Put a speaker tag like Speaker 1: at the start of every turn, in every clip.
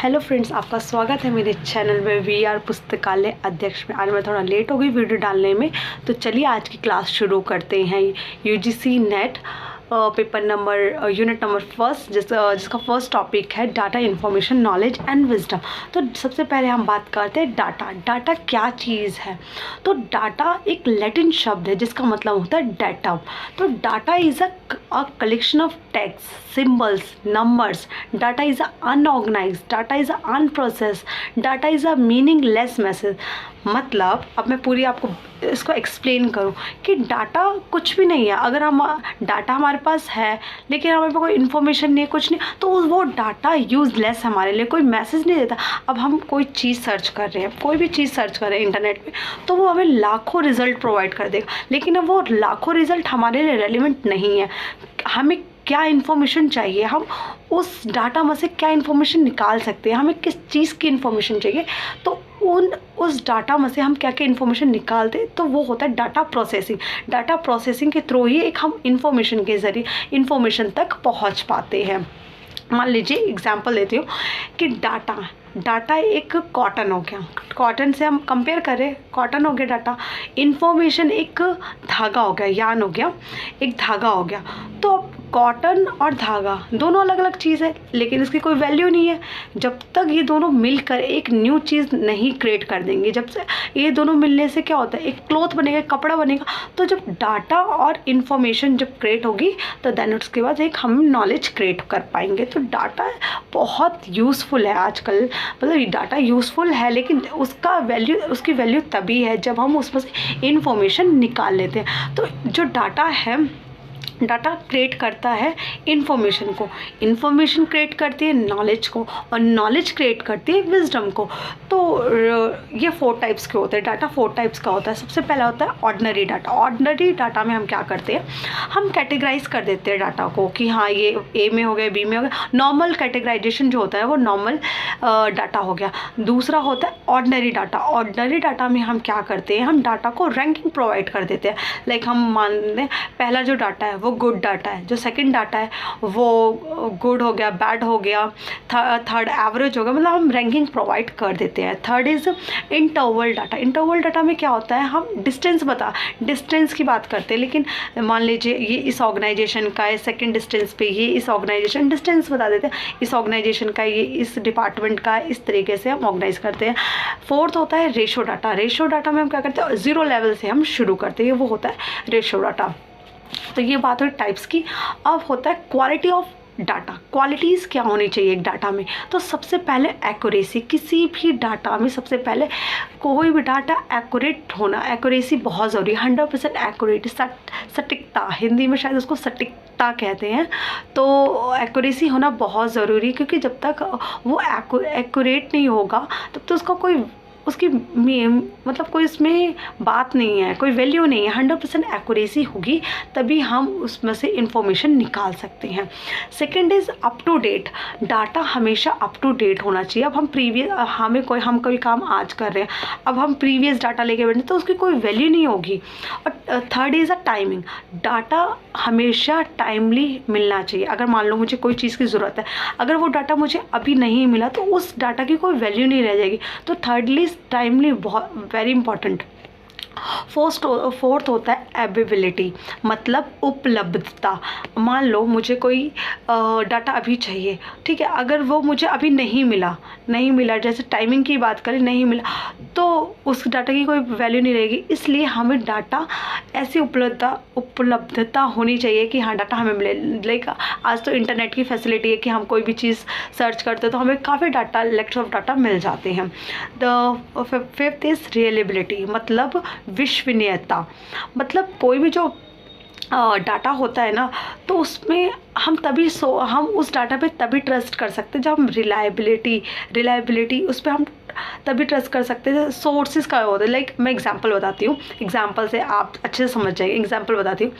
Speaker 1: Hello friends, आपका स्वागत है मेरे चैनल में वी आर पुस्तकालय अध्यक्ष में। आज मैं थोड़ा लेट हो गई वीडियो डालने में, तो चलिए आज की क्लास शुरू करते हैं। UGC net paper number unit number first जिसका फर्स्ट टॉपिक है data information knowledge and wisdom. तो सबसे पहले हम बात करते हैं डाटा क्या चीज़ है। तो डाटा एक लैटिन शब्द है जिसका मतलब होता है डाटा। तो data is a collection of text, symbols, numbers. Data is a unorganised, data is a unprocessed, data is a meaningless message. मतलब अब मैं पूरी आपको इसको एक्सप्लेन करूं कि डाटा कुछ भी नहीं है। अगर हम डाटा हमारे पास है लेकिन हमारे पास कोई इन्फॉर्मेशन नहीं है, कुछ नहीं, तो वो डाटा यूज़लेस हमारे लिए, कोई मैसेज नहीं देता। अब हम कोई चीज़ सर्च कर रहे हैं, कोई भी चीज़ सर्च कर रहे हैं इंटरनेट पे, तो वो हमें लाखों रिजल्ट प्रोवाइड कर देगा, लेकिन अब वो लाखों रिजल्ट हमारे लिए रेलिवेंट नहीं है। हमें क्या इन्फॉर्मेशन चाहिए, हम उस डाटा में से क्या इन्फॉर्मेशन निकाल सकते हैं, हमें किस चीज़ की इन्फॉर्मेशन चाहिए, तो उस डाटा में से हम क्या क्या इन्फॉर्मेशन निकालते हैं, तो वो होता है डाटा प्रोसेसिंग। डाटा प्रोसेसिंग के थ्रू ही एक हम इन्फॉर्मेशन के ज़रिए इन्फॉर्मेशन तक पहुंच पाते हैं। मान लीजिए एग्जांपल देती हूँ कि डाटा एक कॉटन हो गया, कॉटन से हम कंपेयर करें, कॉटन हो गया डाटा। इन्फॉर्मेशन एक धागा हो गया, यान हो गया, एक धागा हो गया। तो कॉटन और धागा दोनों अलग अलग चीज़ है, लेकिन इसकी कोई वैल्यू नहीं है जब तक ये दोनों मिलकर एक न्यू चीज़ नहीं क्रिएट कर देंगे। जब से ये दोनों मिलने से क्या होता है, एक क्लॉथ बनेगा, कपड़ा बनेगा। तो जब डाटा और इन्फॉर्मेशन जब क्रिएट होगी तो देन उसके बाद एक हम नॉलेज क्रिएट कर पाएंगे। तो डाटा बहुत यूज़फुल है आजकल, मतलब ये डाटा यूज़फुल है, लेकिन उसकी वैल्यू तभी है जब हम उसमें से इन्फॉर्मेशन निकाल लेते हैं। तो जो डाटा है, डाटा क्रिएट करता है इन्फॉर्मेशन को, इन्फॉर्मेशन क्रिएट करती है नॉलेज को, और नॉलेज क्रिएट करती है विजडम को। तो ये 4 टाइप्स के होते हैं डाटा, 4 टाइप्स का होता है। सबसे पहला होता है ऑर्डिनरी डाटा। ऑर्डिनरी डाटा में हम क्या करते हैं, हम कैटेगराइज कर देते हैं डाटा को कि हाँ ये ए में हो गया, बी में हो गया। नॉर्मल कैटेगराइजेशन जो होता है वो नॉर्मल डाटा हो गया। दूसरा होता है ऑर्डिनरी डाटा। ऑर्डिनरी डाटा में हम क्या करते हैं, हम डाटा को रैंकिंग प्रोवाइड कर देते हैं। लाइक हम मान लें पहला जो डाटा है वो गुड डाटा है, जो सेकंड डाटा है वो गुड हो गया, बैड हो गया, थर्ड एवरेज हो गया, मतलब हम रैंकिंग प्रोवाइड कर देते हैं। Third is interval data. Interval data में क्या होता है, हम डिस्टेंस की बात करते हैं, लेकिन मान लीजिए ये इस ऑर्गेनाइजेशन का है, सेकंड डिस्टेंस पे ये इस ऑर्गेनाइजेशन डिस्टेंस बता देते हैं, इस ऑर्गेनाइजेशन का ये इस डिपार्टमेंट का, इस तरीके से हम ऑर्गेनाइज करते हैं। फोर्थ होता है रेशो डाटा। रेशो डाटा में हम क्या करते हैं, 0 लेवल से हम शुरू करते हैं, वो होता है रेशो डाटा। तो ये बात हुई टाइप्स की। अब होता है क्वालिटी ऑफ डाटा। क्वालिटीज़ क्या होनी चाहिए एक डाटा में, तो सबसे पहले एक्यूरेसी। किसी भी डाटा में सबसे पहले कोई भी डाटा एक्यूरेट होना, एक्यूरेसी बहुत ज़रूरी है। 100% एक्यूरेट, सटीकता, हिंदी में शायद उसको सटीकता कहते हैं। तो एक्यूरेसी होना बहुत ज़रूरी है, क्योंकि जब तक वो एक्यूरेट नहीं होगा तब तो उसकी मतलब कोई इसमें बात नहीं है, कोई वैल्यू नहीं है। 100% एक्यूरेसी होगी तभी हम उसमें से इंफॉर्मेशन निकाल सकते हैं। Second is up to date. Data हमेशा अप टू डेट होना चाहिए। अब हम कोई काम आज कर रहे हैं, अब हम प्रीवियस डाटा लेके बैठे तो उसकी कोई वैल्यू नहीं होगी। और third is a timing. Data हमेशा टाइमली मिलना चाहिए। अगर मान लो मुझे कोई चीज़ की ज़रूरत है, अगर वो डाटा मुझे अभी नहीं मिला तो उस डाटा की कोई वैल्यू नहीं रह जाएगी। तो थर्डली टाइमली बहुत वेरी इंपॉर्टेंट। फोर्थ होता है अवेलेबिलिटी, मतलब उपलब्धता। मान लो मुझे कोई डाटा अभी चाहिए, ठीक है, अगर वो मुझे अभी नहीं मिला, जैसे टाइमिंग की बात करें, नहीं मिला, तो उस डाटा की कोई वैल्यू नहीं रहेगी। इसलिए हमें डाटा ऐसी उपलब्धता होनी चाहिए कि हाँ डाटा हमें मिले। लाइक आज तो इंटरनेट की फैसिलिटी है कि हम कोई भी चीज़ सर्च करते हैं तो हमें काफ़ी डाटा, लेक्चर ऑफ डाटा मिल जाते हैं। द फिफ्थ इज़ रियलेबिलिटी, मतलब विश्वसनीयता। मतलब कोई भी जो डाटा होता है ना, तो उसमें हम उस डाटा पे तभी ट्रस्ट कर सकते हैं जब हम रिलायबिलिटी उस पर हम तभी ट्रस्ट कर सकते हैं सोर्सेज का होता है। लाइक मैं एग्जांपल बताती हूँ, एग्जांपल से आप अच्छे से समझ जाएंगे। एग्जांपल बताती हूँ,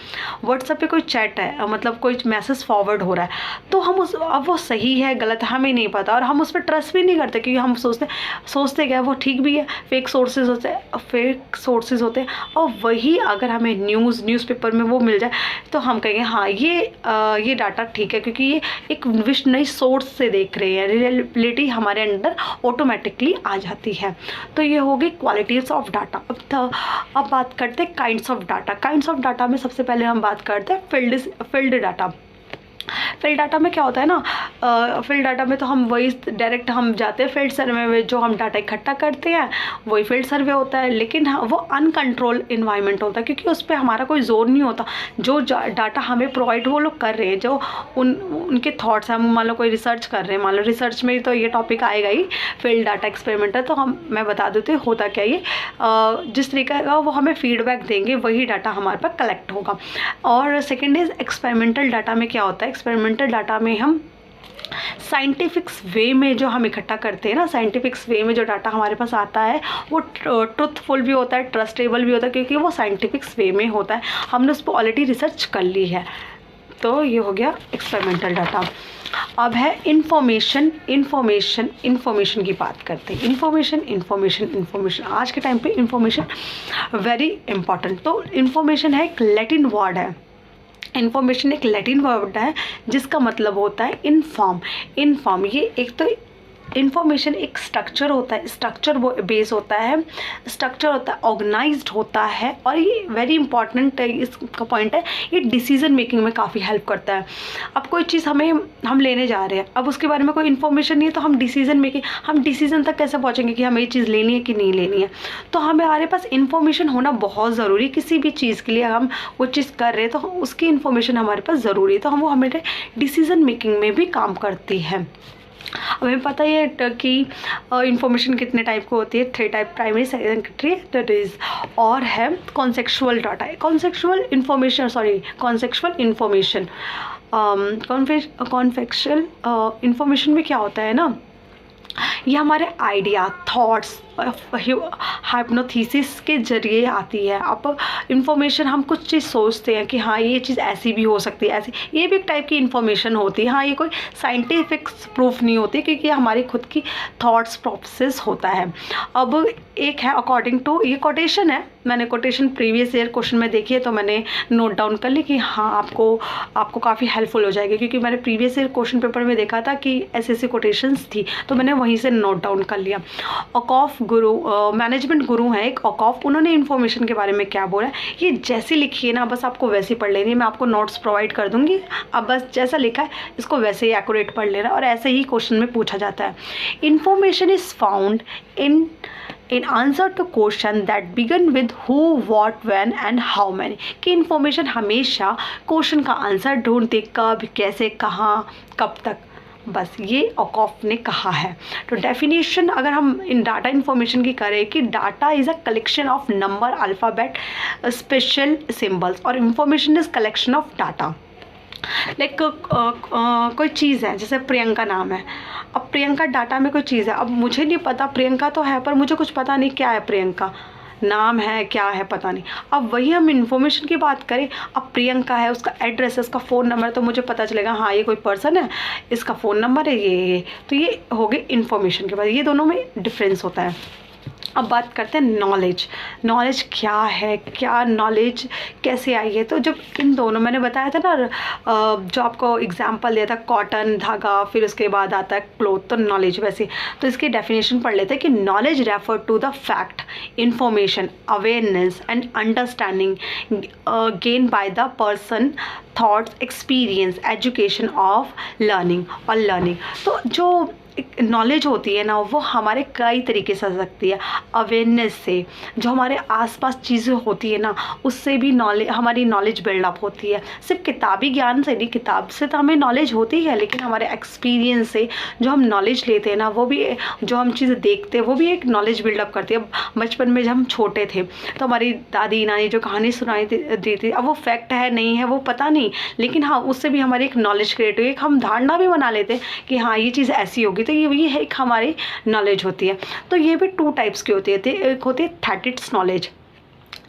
Speaker 1: व्हाट्सएप पे कोई चैट है, मतलब कोई मैसेज फॉरवर्ड हो रहा है, तो हम उस अब वो सही है गलत हमें नहीं पता और हम उस पर ट्रस्ट भी नहीं करते, क्योंकि हम सोचते क्या वो ठीक भी है, फेक सोर्सेज होते हैं। और वही अगर हमें न्यूज़पेपर में वो मिल जाए तो हम कहेंगे हाँ ये डाटा ठीक है, क्योंकि ये एक नई सोर्स से देख रहे हैं, रियलिटी हमारे अंदर ऑटोमेटिकली आ जाती है। तो ये होगी क्वालिटीज ऑफ डाटा। अब बात करते हैं kinds of data. Kinds of data में सबसे पहले हम बात करते हैं फील्ड डाटा। फील्ड डाटा में क्या होता है ना, फील्ड डाटा में तो हम वही डायरेक्ट हम जाते हैं फील्ड सर्वे में, जो हम डाटा इकट्ठा करते हैं वही फील्ड सर्वे होता है। लेकिन वो अनकंट्रोल इन्वायरमेंट होता है, क्योंकि उस पर हमारा कोई जोर नहीं होता। जो डाटा हमें प्रोवाइड वो लोग कर रहे हैं, जो उनके थॉट्स हैं। हम मान लो कोई रिसर्च कर रहे हैं, मान लो रिसर्च में तो ये टॉपिक आएगा ही, फील्ड डाटा एक्सपेरिमेंट है, तो मैं बता देती हूँ होता क्या ये, जिस तरीके का वो हमें फीडबैक देंगे वही डाटा हमारे पास कलेक्ट होगा। और सेकेंड इज एक्सपेरिमेंटल डाटा में क्या होता है, एक्सपेरिमेंटल डाटा में हम साइंटिफिक्स वे में जो हम इकट्ठा करते हैं ना, साइंटिफिक्स वे में जो डाटा हमारे पास आता है वो ट्रुथफुल भी होता है, ट्रस्टेबल भी होता है, क्योंकि वो साइंटिफिक्स वे में होता है, हमने उस पर ऑलरेडी रिसर्च कर ली है। तो ये हो गया एक्सपेरिमेंटल डाटा। अब है इन्फॉर्मेशन की बात करते हैं। इन्फॉर्मेशन आज के टाइम पे इन्फॉर्मेशन वेरी इंपॉर्टेंट। तो इन्फॉर्मेशन है एक लैटिन वर्ड है, इन्फॉर्मेशन एक लैटिन वर्ड है जिसका मतलब होता है इन्फॉर्म। ये एक तो इन्फॉर्मेशन एक स्ट्रक्चर होता है, स्ट्रक्चर बेस होता है, स्ट्रक्चर होता है, ऑर्गेनाइज्ड होता है, और ये वेरी इंपॉर्टेंट इसका पॉइंट है, ये डिसीजन मेकिंग में काफ़ी हेल्प करता है। अब कोई चीज़ हम लेने जा रहे हैं, अब उसके बारे में कोई इन्फॉर्मेशन नहीं है, तो हम डिसीजन तक कैसे पहुँचेंगे कि हमें ये चीज़ लेनी है कि नहीं लेनी है। तो हमारे पास इन्फॉर्मेशन होना बहुत ज़रूरी, किसी भी चीज़ के लिए हम वो चीज़ कर रहे हैं तो उसकी इन्फॉर्मेशन हमारे पास ज़रूरी है, तो वो हमारे डिसीजन मेकिंग में भी काम करती है। हमें पता ही है कि इंफॉर्मेशन कितने टाइप को होती है, 3 type, primary, secondary, that is, और है कॉन्सेप्चुअल डाटा। कॉन्सेप्चुअल इन्फॉर्मेशन में क्या होता है ना, ये हमारे आइडिया, थॉट्स, हाइप्नोथेसिस के जरिए आती है। अब इन्फॉर्मेशन हम कुछ चीज़ सोचते हैं कि हाँ ये चीज़ ऐसी भी हो सकती है, ऐसी, ये भी एक टाइप की इन्फॉर्मेशन होती है। हाँ ये कोई साइंटिफिक प्रूफ नहीं होती, क्योंकि हमारी खुद की थॉट्स प्रोसेस होता है। अब एक है अकॉर्डिंग टू, ये कोटेशन है, मैंने कोटेशन प्रीवियस ईयर क्वेश्चन में देखी है तो मैंने नोट डाउन कर ली कि हाँ आपको काफ़ी हेल्पफुल हो जाएगी, क्योंकि मैंने प्रीवियस ईयर क्वेश्चन पेपर में देखा था कि ऐसी कोटेशंस थी, तो मैंने वहीं से नोट डाउन कर लिया। औकॉफ गुरु, मैनेजमेंट गुरु हैं एक औकॉफ, उन्होंने इन्फॉर्मेशन के बारे में क्या बोला है, ये जैसी लिखी है ना बस आपको वैसी पढ़ लेनी है। मैं आपको नोट्स प्रोवाइड कर दूंगी, अब बस जैसा लिखा है इसको वैसे ही एक्यूरेट पढ़ लेना, और ऐसे ही क्वेश्चन में पूछा जाता है। Information is found in answer to question that begin with who, what, when and how many. कि इन्फॉर्मेशन हमेशा क्वेश्चन का आंसर ढूंढती, कब, कैसे, कहाँ, कब तक, बस ये औकॉफ ने कहा है। तो डेफिनेशन अगर हम इन डाटा इन्फॉर्मेशन की करें कि data is a collection of number, alphabet, special symbols, और information is collection of data. Like कोई चीज़ है, जैसे प्रियंका नाम है, अब प्रियंका डाटा में कोई चीज़ है, अब मुझे नहीं पता, प्रियंका तो है पर मुझे कुछ पता नहीं क्या है, प्रियंका नाम है, क्या है पता नहीं। अब वही हम इन्फॉर्मेशन की बात करें, अब प्रियंका है, उसका एड्रेस है, उसका फ़ोन नंबर, तो मुझे पता चलेगा हाँ ये कोई पर्सन है, इसका फ़ोन नंबर है ये। तो ये हो गई इन्फॉर्मेशन के बाद, ये दोनों में डिफरेंस होता है। अब बात करते हैं नॉलेज क्या है, क्या नॉलेज कैसे आई है। तो जब इन दोनों मैंने बताया था ना, जो आपको एग्जांपल दिया था, कॉटन, धागा, फिर उसके बाद आता है क्लोथ, तो नॉलेज वैसे। तो इसकी डेफिनेशन पढ़ लेते हैं कि knowledge refer to the fact, information, awareness and understanding gain by the person, thoughts, experience, education of learning. तो जो नॉलेज होती है ना, वो हमारे कई तरीके से आ सकती है। अवेयरनेस से, जो हमारे आसपास चीज़ें होती है ना, उससे भी हमारी नॉलेज बिल्डअप होती है। सिर्फ किताबी ज्ञान से नहीं, किताब से तो हमें नॉलेज होती है, लेकिन हमारे एक्सपीरियंस से जो हम नॉलेज लेते हैं ना, वो भी, जो हम चीज़ें देखते हैं वो भी एक नॉलेज बिल्डअप करती है। बचपन में जब हम छोटे थे तो हमारी दादी नानी जो कहानी सुनाई दी थी, अब वो फैक्ट है नहीं है वो पता नहीं, लेकिन हाँ उससे भी हमारी एक नॉलेज क्रिएट हुई, एक हम धारणा भी बना लेते हैं कि हाँ ये चीज़ ऐसी होगी, होगी। तो ये है एक हमारी नॉलेज होती है। तो ये भी 2 टाइप्स की होती है। एक होती है थेटिट्स नॉलेज।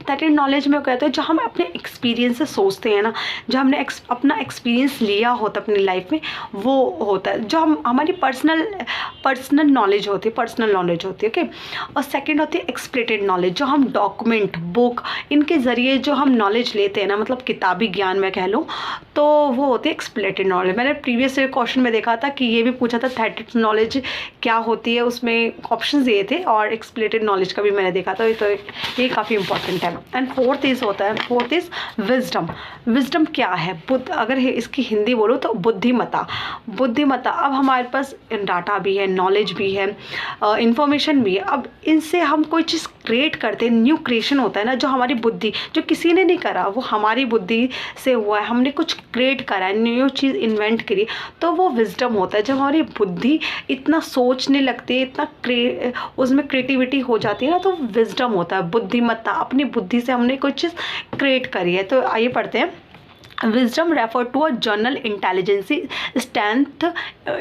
Speaker 1: थेटिट नॉलेज में कहते हैं जो हम अपने एक्सपीरियंस से सोचते हैं ना, जो हमने अपना एक्सपीरियंस लिया होता है अपनी लाइफ में, वो होता है जो हमारी पर्सनल नॉलेज होती है, पर्सनल नॉलेज होती है। ओके। और सेकंड होती है एक्सप्लेटेड नॉलेज, जो हम डॉक्यूमेंट, बुक, इनके ज़रिए जो हम नॉलेज लेते हैं ना, मतलब किताबी ज्ञान में कह लूँ, तो वो होती है एक्सप्लेटेड नॉलेज। मैंने प्रीवियस क्वेश्चन में देखा था कि ये भी पूछा था थेटिट नॉलेज क्या होती है, उसमें ऑप्शन दिए थे, और एक्सप्लेटेड नॉलेज का भी मैंने देखा था। तो ये काफ़ी इंपॉर्टेंट है। And fourth is wisdom. Wisdom क्या है? अगर इसकी हिंदी बोलो तो बुद्धिमत्ता। अब हमारे पास डाटा भी है, नॉलेज भी है, इंफॉर्मेशन भी है। अब इनसे हम कोई चीज़ क्रिएट करते हैं, न्यू क्रिएशन होता है ना, जो हमारी बुद्धि, जो किसी ने नहीं करा, वो हमारी बुद्धि से हुआ है, हमने कुछ क्रिएट करा है, न्यू चीज़ इन्वेंट करी, तो वो विजडम होता है। जब हमारी बुद्धि इतना सोचने लगती है, इतना उसमें क्रिएटिविटी हो जाती है ना, तो विजडम होता है, बुद्धिमत्ता। अपनी बुद्धि से हमने कोई चीज़ क्रिएट करी है। तो आइए पढ़ते हैं। Wisdom refer to a general intelligence, strength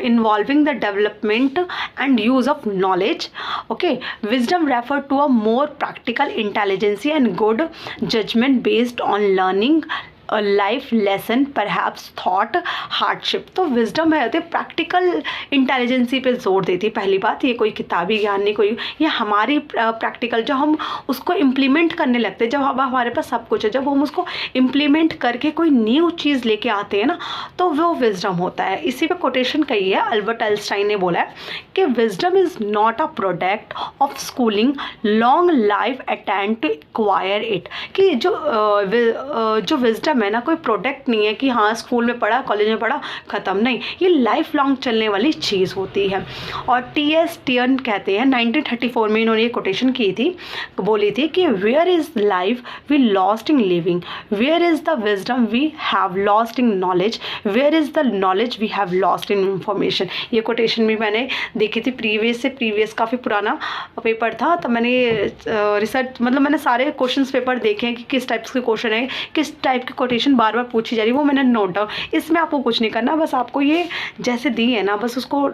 Speaker 1: involving the development and use of knowledge. Okay, wisdom refer to a more practical intelligence and good judgment based on learning life lesson, perhaps thought, hardship. तो wisdom है practical intelligence पे जोर देती है। पहली बात, ये कोई किताबी ज्ञान नहीं, कोई ये हमारी प्रैक्टिकल, जब हम उसको इम्प्लीमेंट करने लगते हैं, जब हमारे पास सब कुछ है, जब हम उसको इम्प्लीमेंट करके कोई न्यू चीज़ लेके आते हैं ना, तो वो विजडम होता है। इसी पे कोटेशन कही है, अल्बर्ट आइंस्टाइन ने बोला है कि wisdom is not a product of schooling, long life attempt to acquire it. कि जो विजडम है ना, कोई प्रोडक्ट नहीं है कि हाँ स्कूल में पढ़ा, कॉलेज में पढ़ा, ख़त्म। नहीं, ये लाइफ लॉन्ग चलने वाली चीज़ होती है। और टी.एस. टियन कहते हैं, 1934 में इन्होंने ये कोटेशन की थी, बोली थी कि where is life we lost in living, where is the wisdom we have lost in knowledge, where is the knowledge we have lost in information. ये कोटेशन भी मैंने देखी थी प्रीवियस काफ़ी पुराना पेपर था, तो मैंने रिसर्च, मतलब मैंने सारे क्वेश्चन पेपर देखे हैं कि किस टाइप के क्वेश्चन है, किस टाइप के कोटेशन बार बार पूछी जा रही है, वो मैंने नोट डाउन। इसमें आपको कुछ नहीं करना, बस आपको ये जैसे दी है ना, बस उसको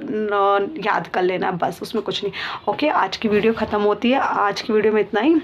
Speaker 1: याद कर लेना, बस उसमें कुछ नहीं। ओके, आज की वीडियो ख़त्म होती है। आज की वीडियो में इतना ही,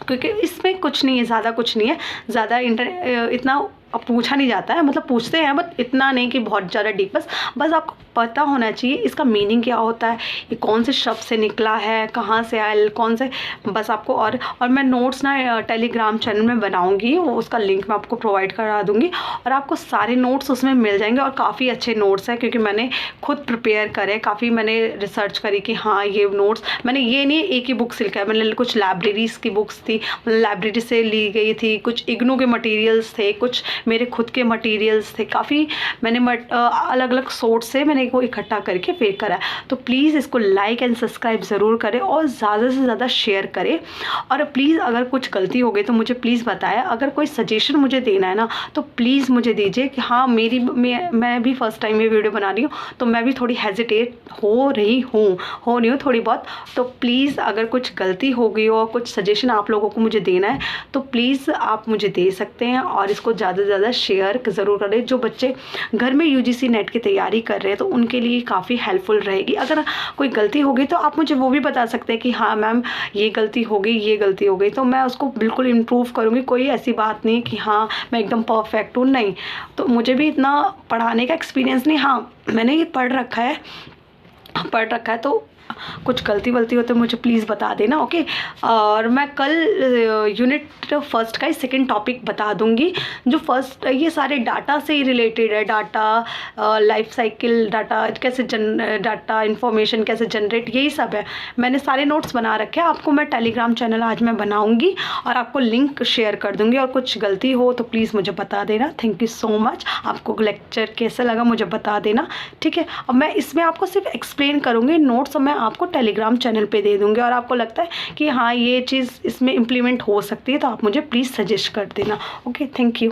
Speaker 1: क्योंकि इसमें कुछ नहीं है, ज़्यादा कुछ नहीं है, ज़्यादा इतना पूछा नहीं जाता है, मतलब पूछते हैं बट इतना नहीं कि बहुत ज़्यादा डीप। बस आपको पता होना चाहिए इसका मीनिंग क्या होता है, ये कौन से शब्द से निकला है, कहाँ से आया, कौन से, बस आपको। और मैं नोट्स ना टेलीग्राम चैनल में बनाऊंगी, उसका लिंक मैं आपको प्रोवाइड करा दूंगी, और आपको सारे नोट्स उसमें मिल जाएंगे। और काफ़ी अच्छे नोट्स हैं, क्योंकि मैंने खुद प्रिपेयर करे, काफ़ी मैंने रिसर्च करी कि हाँ ये नोट्स, मैंने ये नहीं एक ही बुक से लिखा है, मैंने कुछ लाइब्रेरीज़ की बुक्स थी, लाइब्रेरी से ली गई थी, कुछ इग्नू के मटीरियल्स थे, कुछ मेरे खुद के मटेरियल्स थे, काफ़ी मैंने अलग अलग सोर्स से मैंने को इकट्ठा करके फिर करा। तो प्लीज़ इसको लाइक एंड सब्सक्राइब ज़रूर करें, और ज़्यादा से ज़्यादा शेयर करें। और प्लीज़ अगर कुछ गलती हो गई तो मुझे प्लीज़ बताएं। अगर कोई सजेशन मुझे देना है ना, तो प्लीज़ मुझे दीजिए कि हाँ मैं भी फर्स्ट टाइम ये वीडियो बना रही हूँ, तो मैं भी थोड़ी हेजिटेट हो रही हूँ थोड़ी बहुत। तो प्लीज़ अगर कुछ गलती हो गई हो, कुछ सजेशन आप लोगों को मुझे देना है, तो प्लीज़ आप मुझे दे सकते हैं। और इसको ज़्यादा से ज़्यादा शेयर ज़रूर करें। जो बच्चे घर में यूजीसी नेट की तैयारी कर रहे हैं, तो उनके लिए काफ़ी हेल्पफुल रहेगी। अगर कोई गलती हो गई तो आप मुझे वो भी बता सकते हैं कि हाँ मैम ये गलती हो गई, तो मैं उसको बिल्कुल इम्प्रूव करूँगी। कोई ऐसी बात नहीं कि हाँ मैं एकदम परफेक्ट हूँ, नहीं। तो मुझे भी इतना पढ़ाने का एक्सपीरियंस नहीं, हाँ मैंने ये पढ़ रखा है, तो कुछ गलती वलती हो तो मुझे प्लीज़ बता देना। ओके। और मैं कल यूनिट फर्स्ट का ही सेकंड टॉपिक बता दूंगी। जो फर्स्ट, ये सारे डाटा से ही रिलेटेड है, डाटा लाइफ साइकिल, डाटा कैसे डाटा इन्फॉर्मेशन कैसे जनरेट, यही सब है। मैंने सारे नोट्स बना रखे हैं, आपको मैं टेलीग्राम चैनल आज मैं बनाऊंगी और आपको लिंक शेयर कर दूंगी। और कुछ गलती हो तो प्लीज़ मुझे बता देना। Thank you so much. आपको लेक्चर कैसा लगा मुझे बता देना, ठीक है। अब मैं इसमें आपको सिर्फ एक्सप्लेन करूँगी, नोट्स मैं आपको टेलीग्राम चैनल पे दे दूंगी। और आपको लगता है कि हाँ ये चीज़ इसमें इम्प्लीमेंट हो सकती है, तो आप मुझे प्लीज़ सजेस्ट कर देना। Okay, thank you.